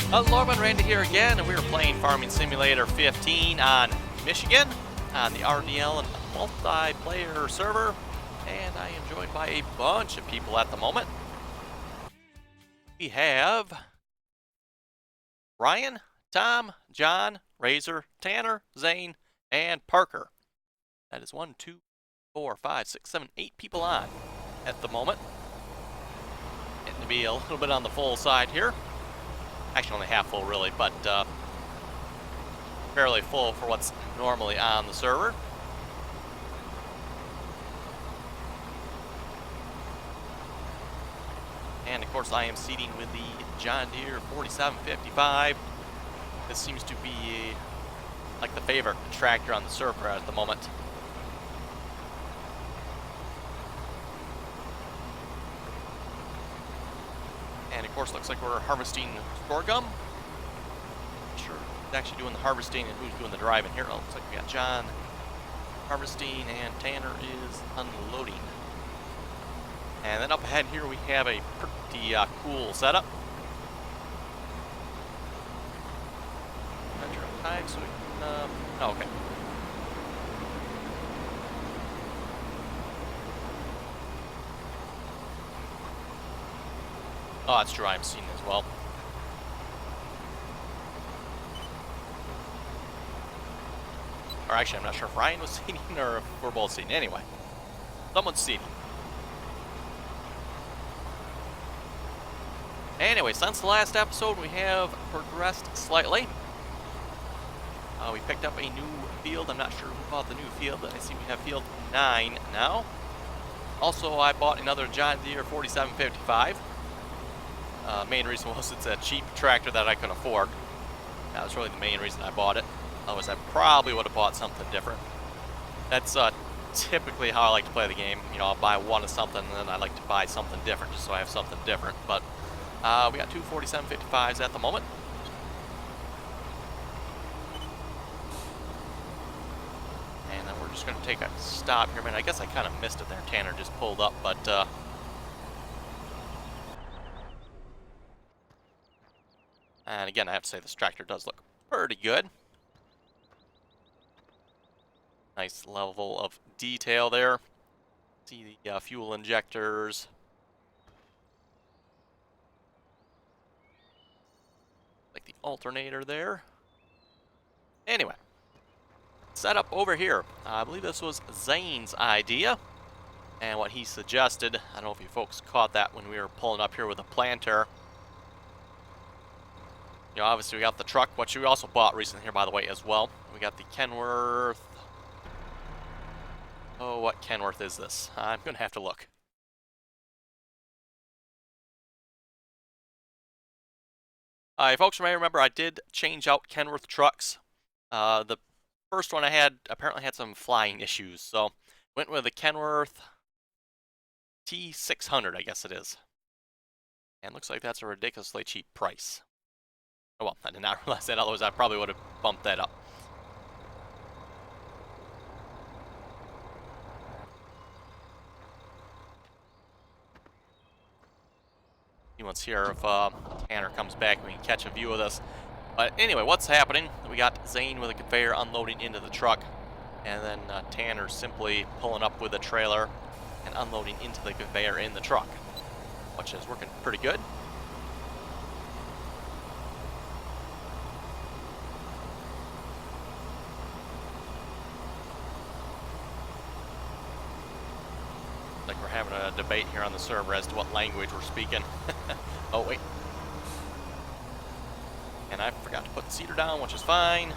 Hello everyone, Randy here again, and we are playing Farming Simulator 15 on Michigan on the RDAllen multiplayer server, and I am joined by a bunch of people at the moment. We have Ryan, Tom, John, Razor, Tanner, Zane, and Parker. That is 1, 2, 4, 5, 6, 7, 8 people on at the moment. Getting to be a little bit on the full side here. Actually only half full really, but fairly full for what's normally on the server. And of course I am seating with the John Deere 4755. This seems to be like the favorite tractor on the server at the moment. And of course, looks like we're harvesting sorghum. Not sure who's actually doing the harvesting and who's doing the driving here. Looks like we got John harvesting and Tanner is unloading. And then up ahead here we have a pretty cool setup. So we can, oh, okay. Oh, that's true, I'm seeing as well. Or actually, I'm not sure if Ryan was seating or if we're both seating. Anyway, someone's seating. Anyway, since the last episode, we have progressed slightly. We picked up a new field. I'm not sure who bought the new field, but I see we have field 9 now. Also, I bought another John Deere 4755. Main reason was it's a cheap tractor that I can afford. That was really the main reason I bought it. Otherwise, I probably would have bought something different. That's typically how I like to play the game. You know, I'll buy one of something, and then I like to buy something different just so I have something different. But we got two 4755s at the moment. And then we're just going to take a stop here. I mean, I guess I kind of missed it there. Tanner just pulled up, but and again, I have to say this tractor does look pretty good. Nice level of detail there. See the fuel injectors. Like the alternator there. Anyway, setup over here. I believe this was Zane's idea. And what he suggested, I don't know if you folks caught that when we were pulling up here with a planter. You know, obviously we got the truck, which we also bought recently here, by the way, as well. We got the Kenworth. Oh, what Kenworth is this? I'm going to have to look. You folks may remember I did change out Kenworth trucks. The first one I had apparently had some flying issues, so went with the Kenworth T600, I guess it is. And looks like that's a ridiculously cheap price. Oh, well, I did not realize that, otherwise I probably would have bumped that up. He wants to hear if Tanner comes back and we can catch a view of this. But anyway, what's happening? We got Zane with a conveyor unloading into the truck, and then Tanner simply pulling up with a trailer and unloading into the conveyor in the truck, which is working pretty good. Like we're having a debate here on the server as to what language we're speaking. Oh, wait. And I forgot to put the seeder down, which is fine.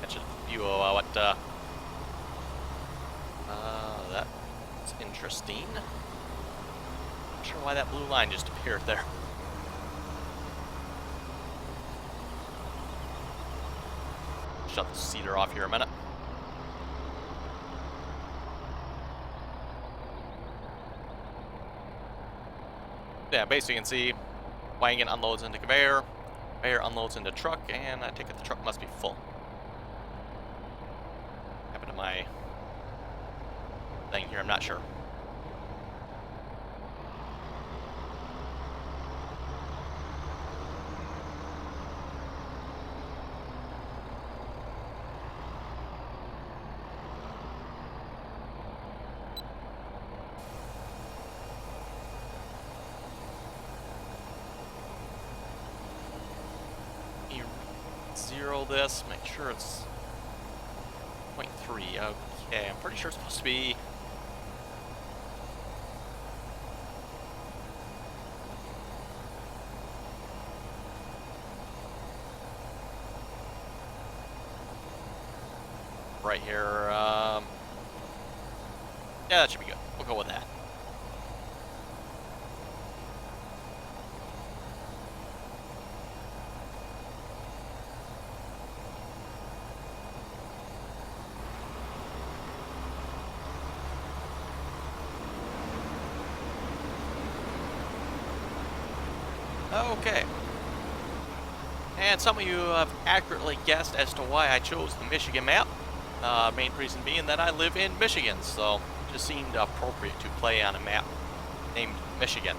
Catch a view of what, that's interesting. Not sure why that blue line just appeared there. Shut the seeder off here a minute. Yeah, basically you can see wagon unloads into conveyor, conveyor unloads into truck, and I take it the truck must be full. Happened to my thing here, I'm not sure. Zero this, make sure it's 0.3. Okay, I'm pretty sure it's supposed to be right here. Yeah, that should be good. We'll go with that. Okay. And some of you have accurately guessed as to why I chose the Michigan map. Main reason being that I live in Michigan, so it just seemed appropriate to play on a map named Michigan.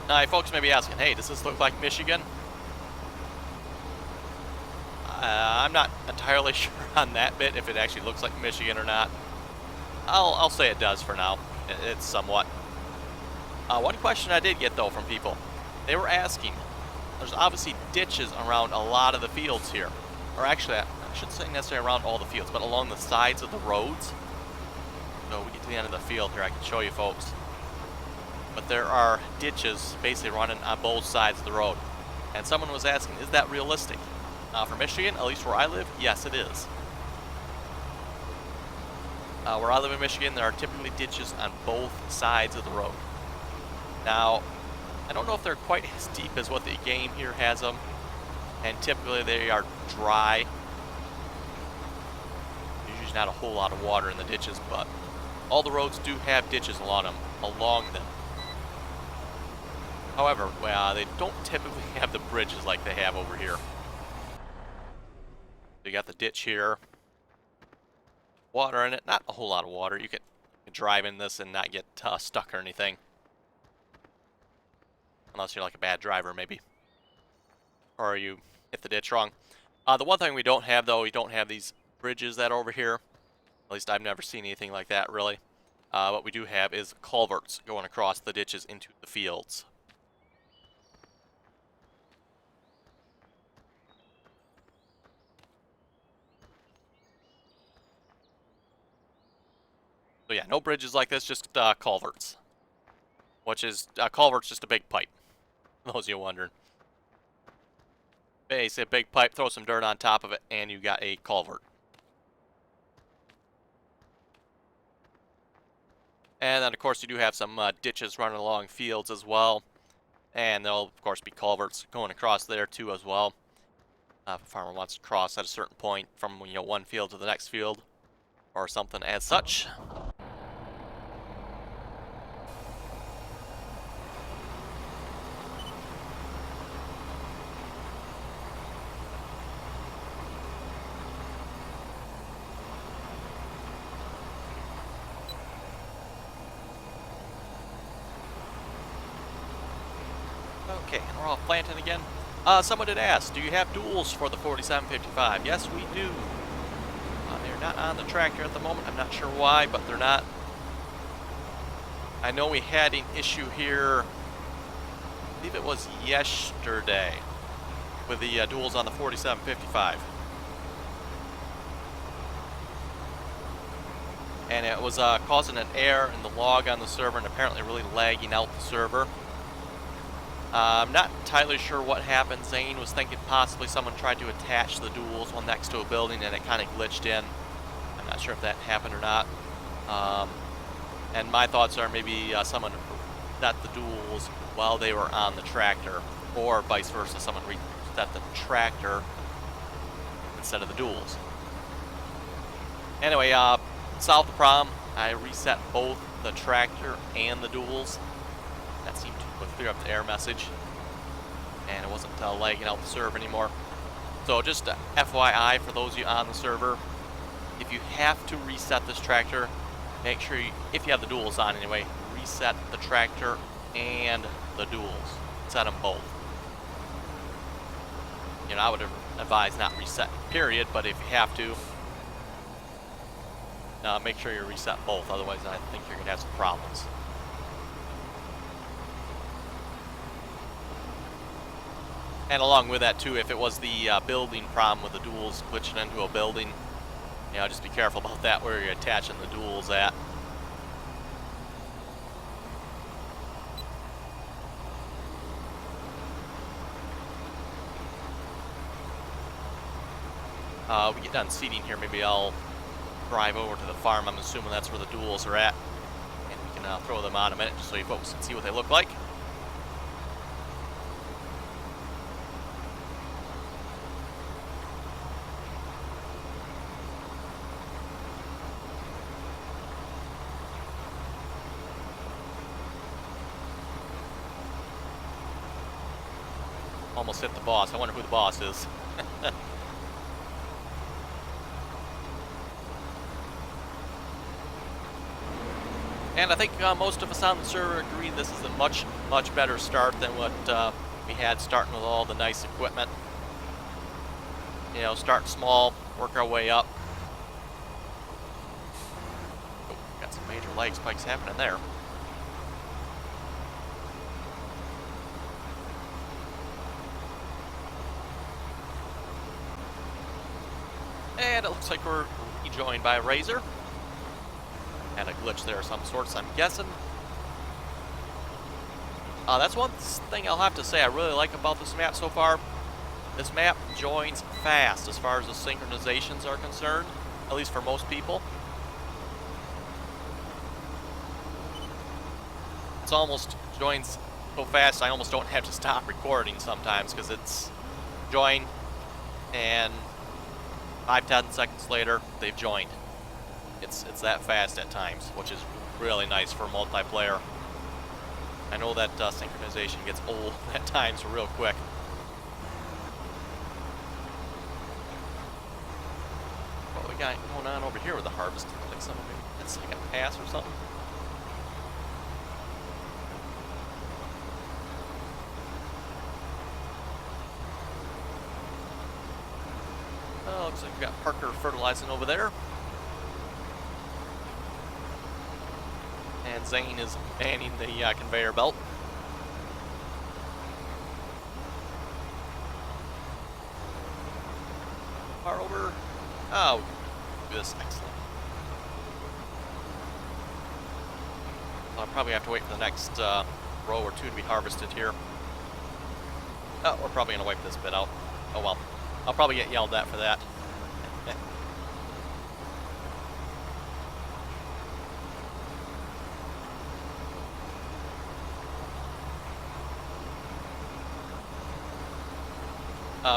Now, you folks may be asking, hey, does this look like Michigan? I'm not entirely sure on that bit, if it actually looks like Michigan or not. I'll say it does for now. It's somewhat. One question I did get, though, from people, they were asking, there's obviously ditches around a lot of the fields here. Or actually, I shouldn't say necessarily around all the fields, but along the sides of the roads. So we get to the end of the field here, I can show you folks. But there are ditches basically running on both sides of the road. And someone was asking, is that realistic? For Michigan, at least where I live, yes it is. Where I live in Michigan, there are typically ditches on both sides of the road. Now, I don't know if they're quite as deep as what the game here has them, and typically they are dry. There's usually not a whole lot of water in the ditches, but all the roads do have ditches along them. However, they don't typically have the bridges like they have over here. You got the ditch here, water in it, not a whole lot of water. You can drive in this and not get stuck or anything. Unless you're like a bad driver, maybe. Or you hit the ditch wrong. The one thing we don't have, though, we don't have these bridges that are over here. At least I've never seen anything like that, really. What we do have is culverts going across the ditches into the fields. So yeah, no bridges like this, just culverts. Which is, culvert's just a big pipe. For those of you wondering. Basically a big pipe, throw some dirt on top of it, and you got a culvert. And then, of course, you do have some ditches running along fields as well. And there'll, of course, be culverts going across there, too, as well. If a farmer wants to cross at a certain point from, one field to the next field. Or something as such. Okay, we're off planting again. Someone did ask, do you have duals for the 4755? Yes, we do. They're not on the tractor at the moment. I'm not sure why, but they're not. I know we had an issue here, I believe it was yesterday, with the duals on the 4755. And it was causing an error in the log on the server and apparently really lagging out the server. I'm not entirely sure what happened. Zane was thinking possibly someone tried to attach the duals one next to a building and it kind of glitched in. I'm not sure if that happened or not. And my thoughts are maybe someone set the duals while they were on the tractor, or vice versa, someone reset the tractor instead of the duals. Anyway, solved the problem. I reset both the tractor and the duals. That seemed to clear up the error message, and it wasn't lagging out the server anymore. So just FYI for those of you on the server, if you have to reset this tractor, make sure you, if you have the duals on anyway, reset the tractor and the duals. Set them both. You know, I would advise not reset period, but if you have to, make sure you reset both. Otherwise, I think you're going to have some problems. And along with that too, if it was the building problem with the duals glitching into a building, you know, just be careful about that, where you're attaching the duals at. We get done seeding here, maybe I'll drive over to the farm. I'm assuming that's where the duals are at, and we can throw them on a minute just so you folks can see what they look like. Almost hit the boss. I wonder who the boss is. And I think most of us on the server agree this is a much, much better start than what we had starting with all the nice equipment. You know, start small, work our way up. Oh, got some major lag spikes happening there. And it looks like we're rejoined by Razor. Had a glitch there of some sorts, I'm guessing. That's one thing I'll have to say I really like about this map so far. This map joins fast as far as the synchronizations are concerned, at least for most people. It's almost joins so fast I almost don't have to stop recording sometimes, because it's join and 5-10 seconds later they've joined. It's that fast at times, which is really nice for multiplayer. I know that synchronization gets old at times real quick. What we got going on over here with the harvest? Like some of it, it's like a pass or something. Oh, looks like we got Parker fertilizing over there. And Zane is manning the conveyor belt. Far over. Oh, this excellent. I'll probably have to wait for the next row or two to be harvested here. Oh, we're probably gonna wipe this bit out. Oh well, I'll probably get yelled at for that.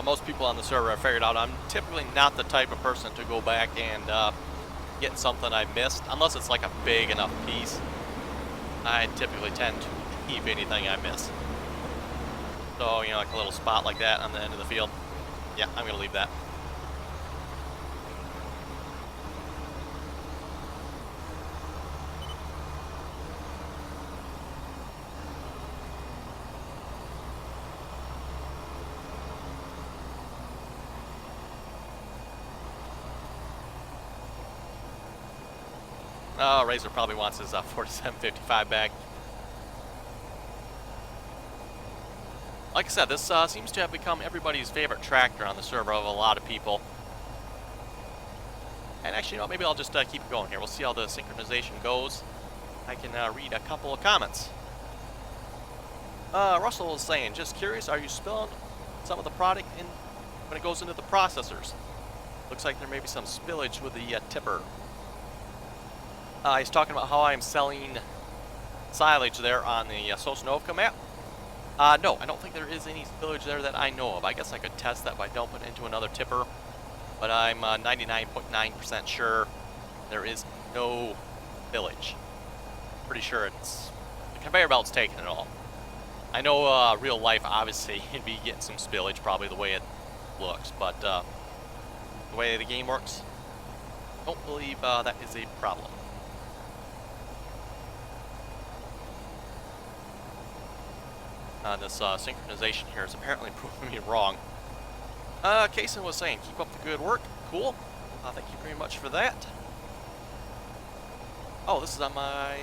Most people on the server have figured out I'm typically not the type of person to go back and get something I missed, unless it's like a big enough piece. I typically tend to keep anything I miss. So, you know, like a little spot like that on the end of the field. Yeah, I'm going to leave that. Oh, Razor probably wants his 4755 back. Like I said, this seems to have become everybody's favorite tractor on the server of a lot of people. And actually, you know, maybe I'll just keep it going here. We'll see how the synchronization goes. I can read a couple of comments. Russell is saying, just curious, are you spilling some of the product in when it goes into the processors? Looks like there may be some spillage with the tipper. He's talking about how I'm selling silage there on the Sosnovka map. No, I don't think there is any spillage there that I know of. I guess I could test that by dumping it into another tipper, but I'm 99.9% sure there is no spillage. Pretty sure it's The conveyor belt's taking it all. I know real life, obviously, you'd be getting some spillage, probably the way it looks, but the way the game works, don't believe that is a problem. This synchronization here is apparently proving me wrong. Kason was saying, keep up the good work. Cool. Thank you very much for that. Oh, this is on my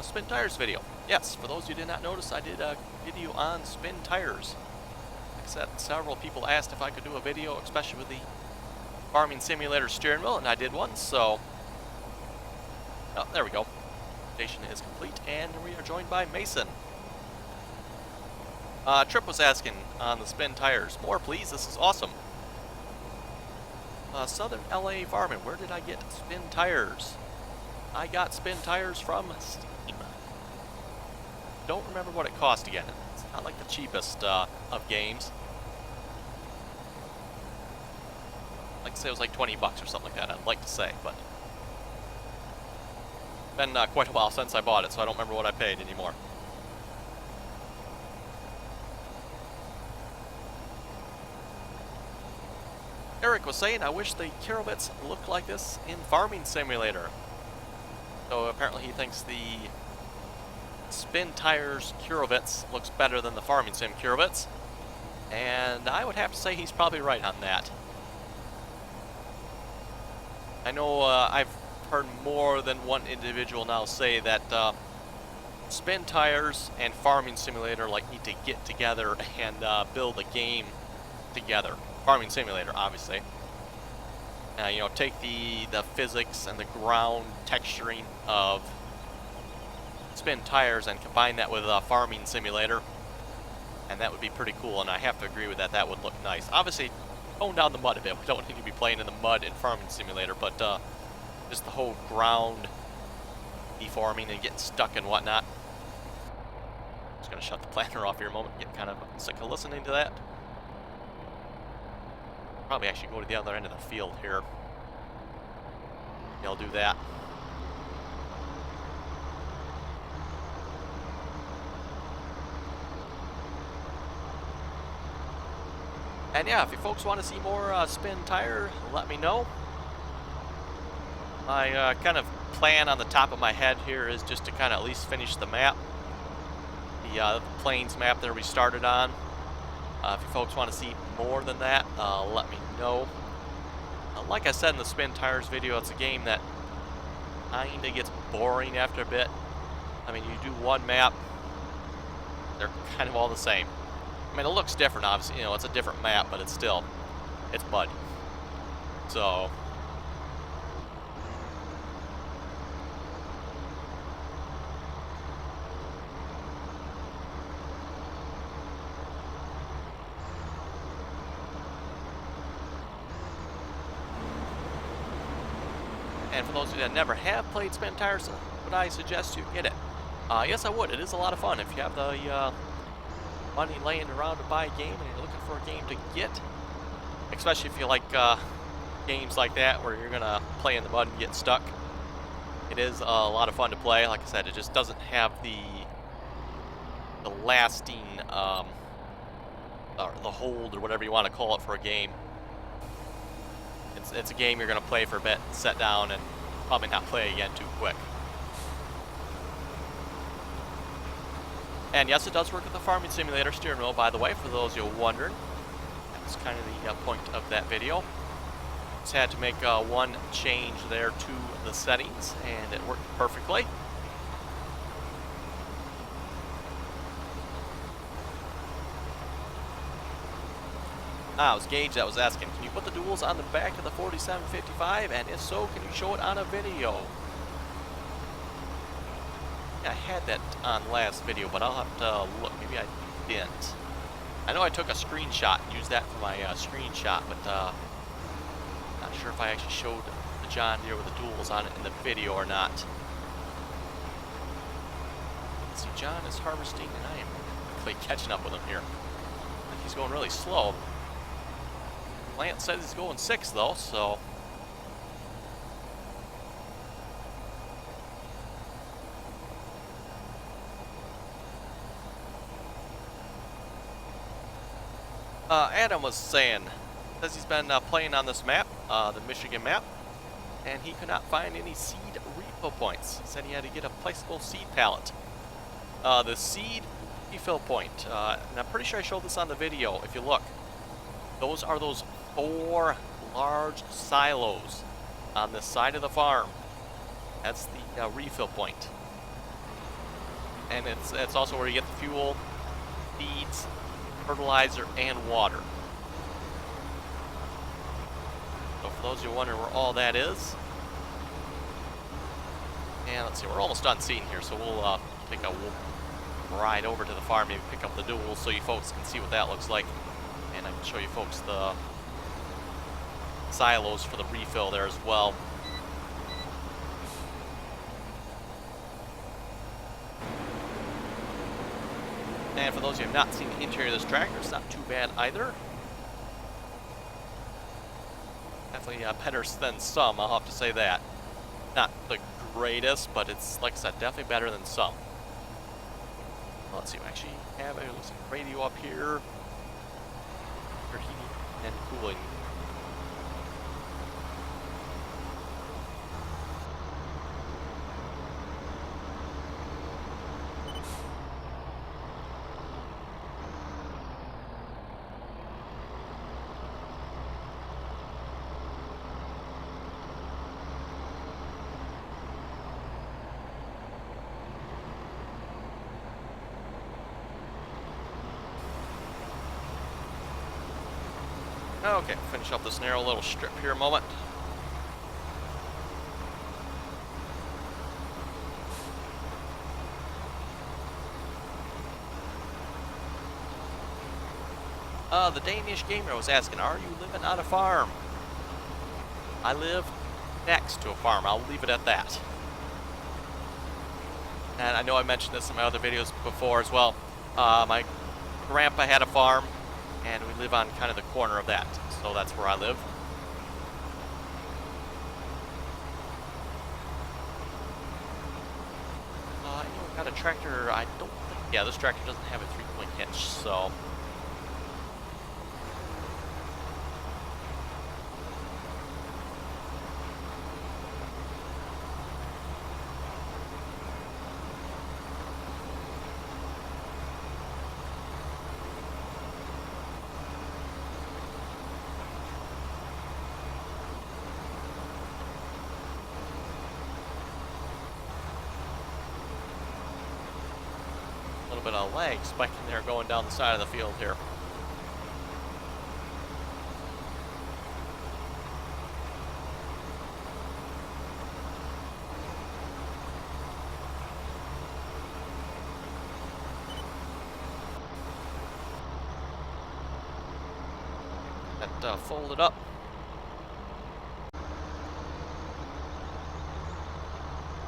SpinTires video. Yes, for those who did not notice, I did a video on SpinTires. Like I said, several people asked if I could do a video, especially with the farming simulator steering wheel, and I did one, so... Oh, there we go. Station is complete, and we are joined by Mason. Trip was asking on the SpinTires, more please, this is awesome. Southern LA Farming, where did I get SpinTires? I got SpinTires from Steam. Don't remember what it cost again. It's not like the cheapest of games. Like to say it was like 20 bucks or something like that, I'd like to say, but... Been quite a while since I bought it, so I don't remember what I paid anymore. Eric was saying, I wish the Kirovits looked like this in Farming Simulator. So apparently he thinks the SpinTires Kirovits looks better than the Farming Sim Kirovits. And I would have to say he's probably right on that. I know I've heard more than one individual now say that SpinTires and Farming Simulator need to get together and build a game together. Farming Simulator, obviously. You know, take the physics and the ground texturing of SpinTires and combine that with a Farming Simulator, and that would be pretty cool, and I have to agree with that. That would look nice. Obviously, tone down the mud a bit. We don't need to be playing in the mud in Farming Simulator, but just the whole ground deforming and getting stuck and whatnot. Just going to shut the planner off here a moment, get kind of sick of listening to that. Probably actually go to the other end of the field here. Yeah, I'll do that. And yeah, if you folks want to see more SpinTire, let me know. My kind of plan on the top of my head here is just to kind of at least finish the map. The plains map that we started on. If you folks want to see more than that, let me know. Like I said in the SpinTires video, it's a game that kinda gets boring after a bit. I mean, you do one map, they're kind of all the same. I mean, it looks different, obviously, you know, it's a different map, but it's still, it's muddy. So... And for those of you that never have played SpinTires, would I suggest you get it? Yes, I would. It is a lot of fun if you have the money laying around to buy a game and you're looking for a game to get. Especially if you like games like that where you're going to play in the mud and get stuck. It is a lot of fun to play. Like I said, it just doesn't have the lasting, or the hold or whatever you want to call it for a game. It's a game you're going to play for a bit, set down, and probably not play again too quick. And yes, it does work with the Farming Simulator steering wheel, by the way, for those you're wondering. That's kind of the point of that video. Just had to make one change there to the settings, and it worked perfectly. It was Gage that was asking, can you put the duals on the back of the 4755? And if so, can you show it on a video? Yeah, I had that on last video, but I'll have to look. Maybe I didn't. I know I took a screenshot and used that for my screenshot, but not sure if I actually showed the John Deere with the duals on it in the video or not. Let's see, John is harvesting, and I am quickly catching up with him here. He's going really slow. Lance says he's going 6 though, so. Adam was saying, says he's been playing on this map, the Michigan map, and he could not find any seed refill points. He said he had to get a placeable seed pallet. The seed refill point, and I'm pretty sure I showed this on the video, if you look. Those are those 4 large silos on the side of the farm. That's the refill point. And it's also where you get the fuel, feeds, fertilizer, and water. So for those of you wondering where all that is, and let's see, we're almost done seeding here, so we'll take a ride over to the farm, maybe pick up the duals so you folks can see what that looks like. And I can show you folks the silos for the refill there as well. And for those of you who have not seen the interior of this tractor, it's not too bad either. Definitely better than some, I'll have to say that. Not the greatest, but it's, like I said, definitely better than some. Let's see, we actually have a radio up here for heating and cooling. Okay, finish up this narrow little strip here a moment. The Danish gamer was asking, are you living on a farm? I live next to a farm. I'll leave it at that. And I know I mentioned this in my other videos before as well. My grandpa had a farm, and we live on kind of the corner of that, so that's where I live. Got a tractor, I don't think, yeah, this tractor doesn't have a 3-point hitch, so. Bit of lag spiking there going down the side of the field here. That folded up.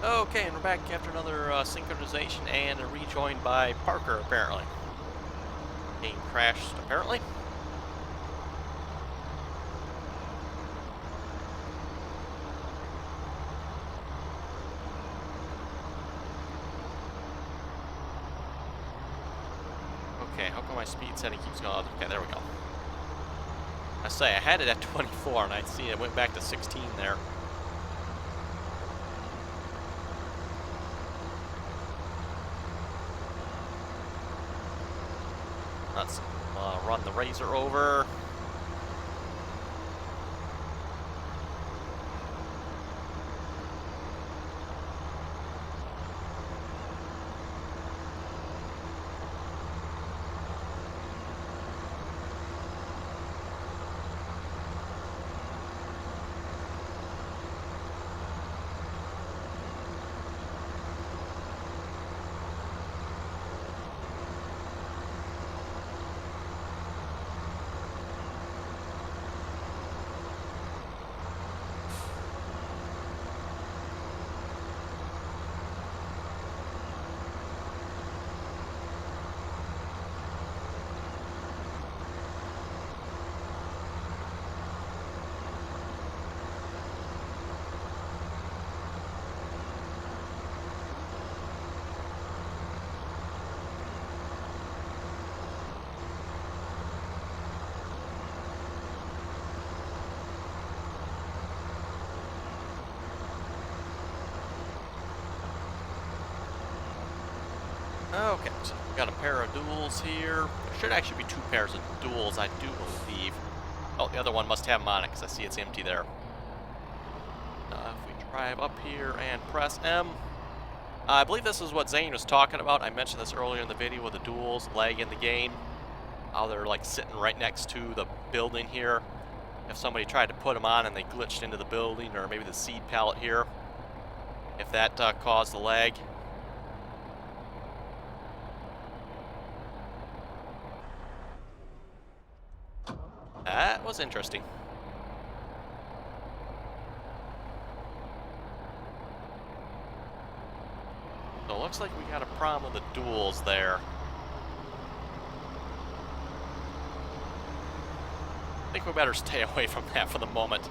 Okay, and we're back after another synchronization and rejoined by Parker, apparently. Game crashed, apparently. Okay, how come my speed setting keeps going? Okay, there we go. I say, I had it at 24, and I see it went back to 16 there. Let's run the razor over. Okay, so we got a pair of duals here. There should actually be 2 pairs of duals, I do believe. Oh, the other one must have them on it, because I see it's empty there. If we drive up here and press M, I believe this is what Zane was talking about. I mentioned this earlier in the video with the duals lag in the game. How they're like sitting right next to the building here. If somebody tried to put them on and they glitched into the building, or maybe the seed pallet here, if that caused the lag. That was interesting. So it looks like we got a problem with the duals there. I think we better stay away from that for the moment.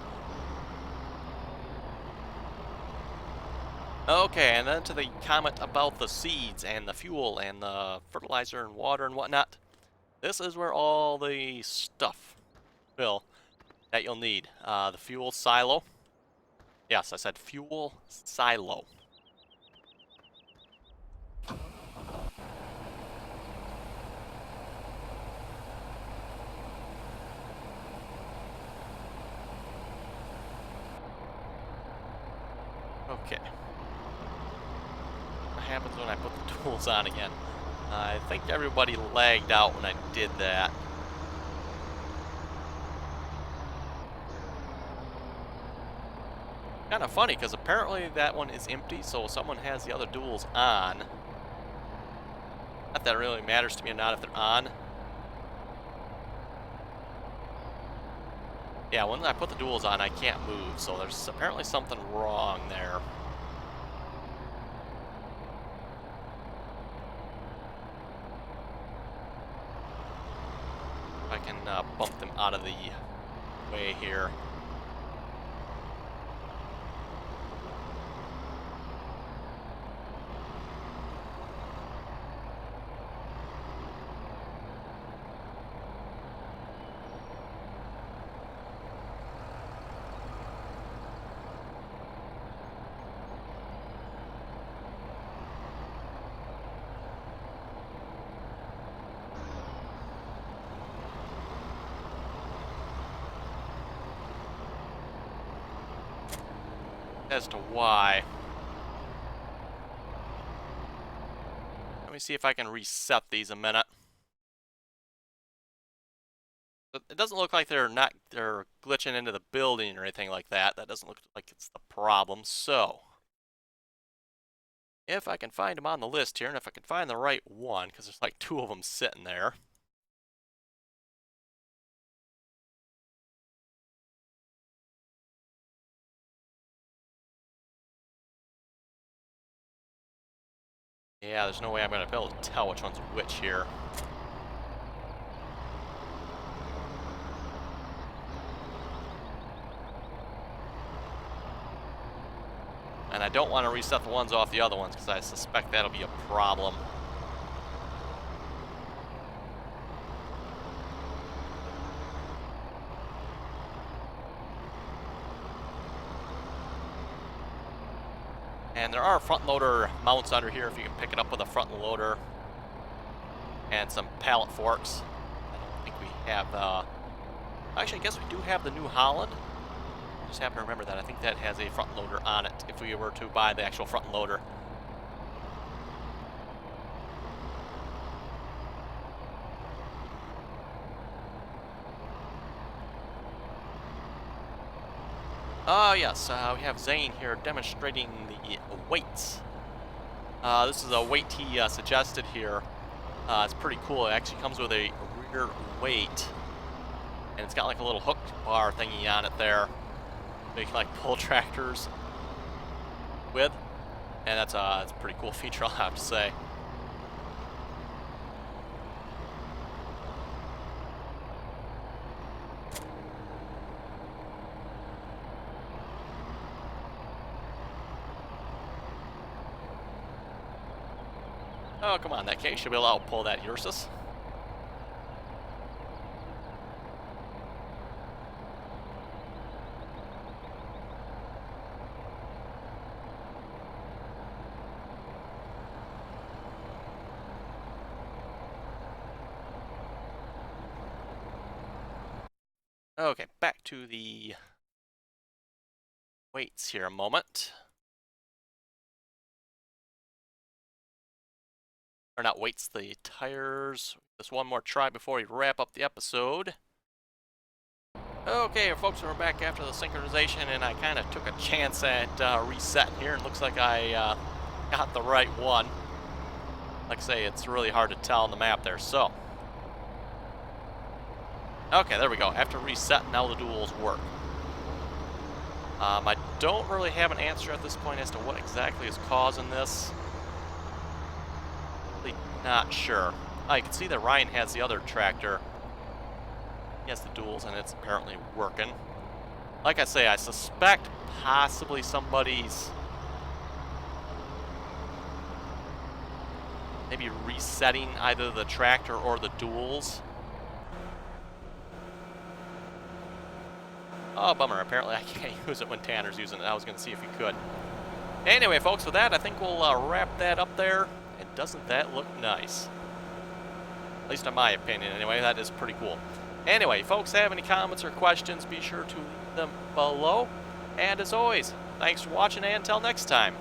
Okay, and then to the comment about the seeds and the fuel and the fertilizer and water and whatnot. This is where all the stuff that you'll need. The fuel silo. Yes, I said fuel silo. Okay. What happens when I put the tools on again? I think everybody lagged out when I did that. Kind of funny, because apparently that one is empty, so someone has the other duals on. Not that it really matters to me or not if they're on. Yeah, when I put the duals on, I can't move, so there's apparently something wrong there. I can bump them out of the way here. As to why. Let me see if I can reset these a minute. It doesn't look like they're glitching into the building or anything like that. That doesn't look like it's the problem. So, if I can find them on the list here, and if I can find the right one, because there's like 2 of them sitting there. Yeah, there's no way I'm going to be able to tell which one's which here. And I don't want to reset the ones off the other ones, because I suspect that'll be a problem. And there are front loader mounts under here if you can pick it up with a front loader. And some pallet forks. I don't think we have, actually I guess we do have the New Holland. I just happen to remember that. I think that has a front loader on it if we were to buy the actual front loader. Oh yes, we have Zane here demonstrating the weights. This is a weight he suggested here. It's pretty cool. It actually comes with a rear weight, and it's got like a little hook bar thingy on it there, so you can like pull tractors with, and that's a pretty cool feature, I'll have to say. Oh, come on, that case should be able to outpull that Ursus. Okay, back to the weights here a moment. Or not weights, the tires. Just one more try before we wrap up the episode. Okay, folks, we're back after the synchronization, and I kind of took a chance at resetting here, and looks like I got the right one. Like I say, it's really hard to tell on the map there, so. Okay, there we go. After resetting, now the duals work. I don't really have an answer at this point as to what exactly is causing this. Really not sure. You can see that Ryan has the other tractor. He has the duals, and it's apparently working. Like I say, I suspect possibly somebody's maybe resetting either the tractor or the duals. Oh, bummer. Apparently I can't use it when Tanner's using it. I was going to see if he could. Anyway, folks, with that, I think we'll wrap that up there. And doesn't that look nice? At least in my opinion, anyway. That is pretty cool. Anyway, folks, have any comments or questions, be sure to leave them below. And as always, thanks for watching, and until next time.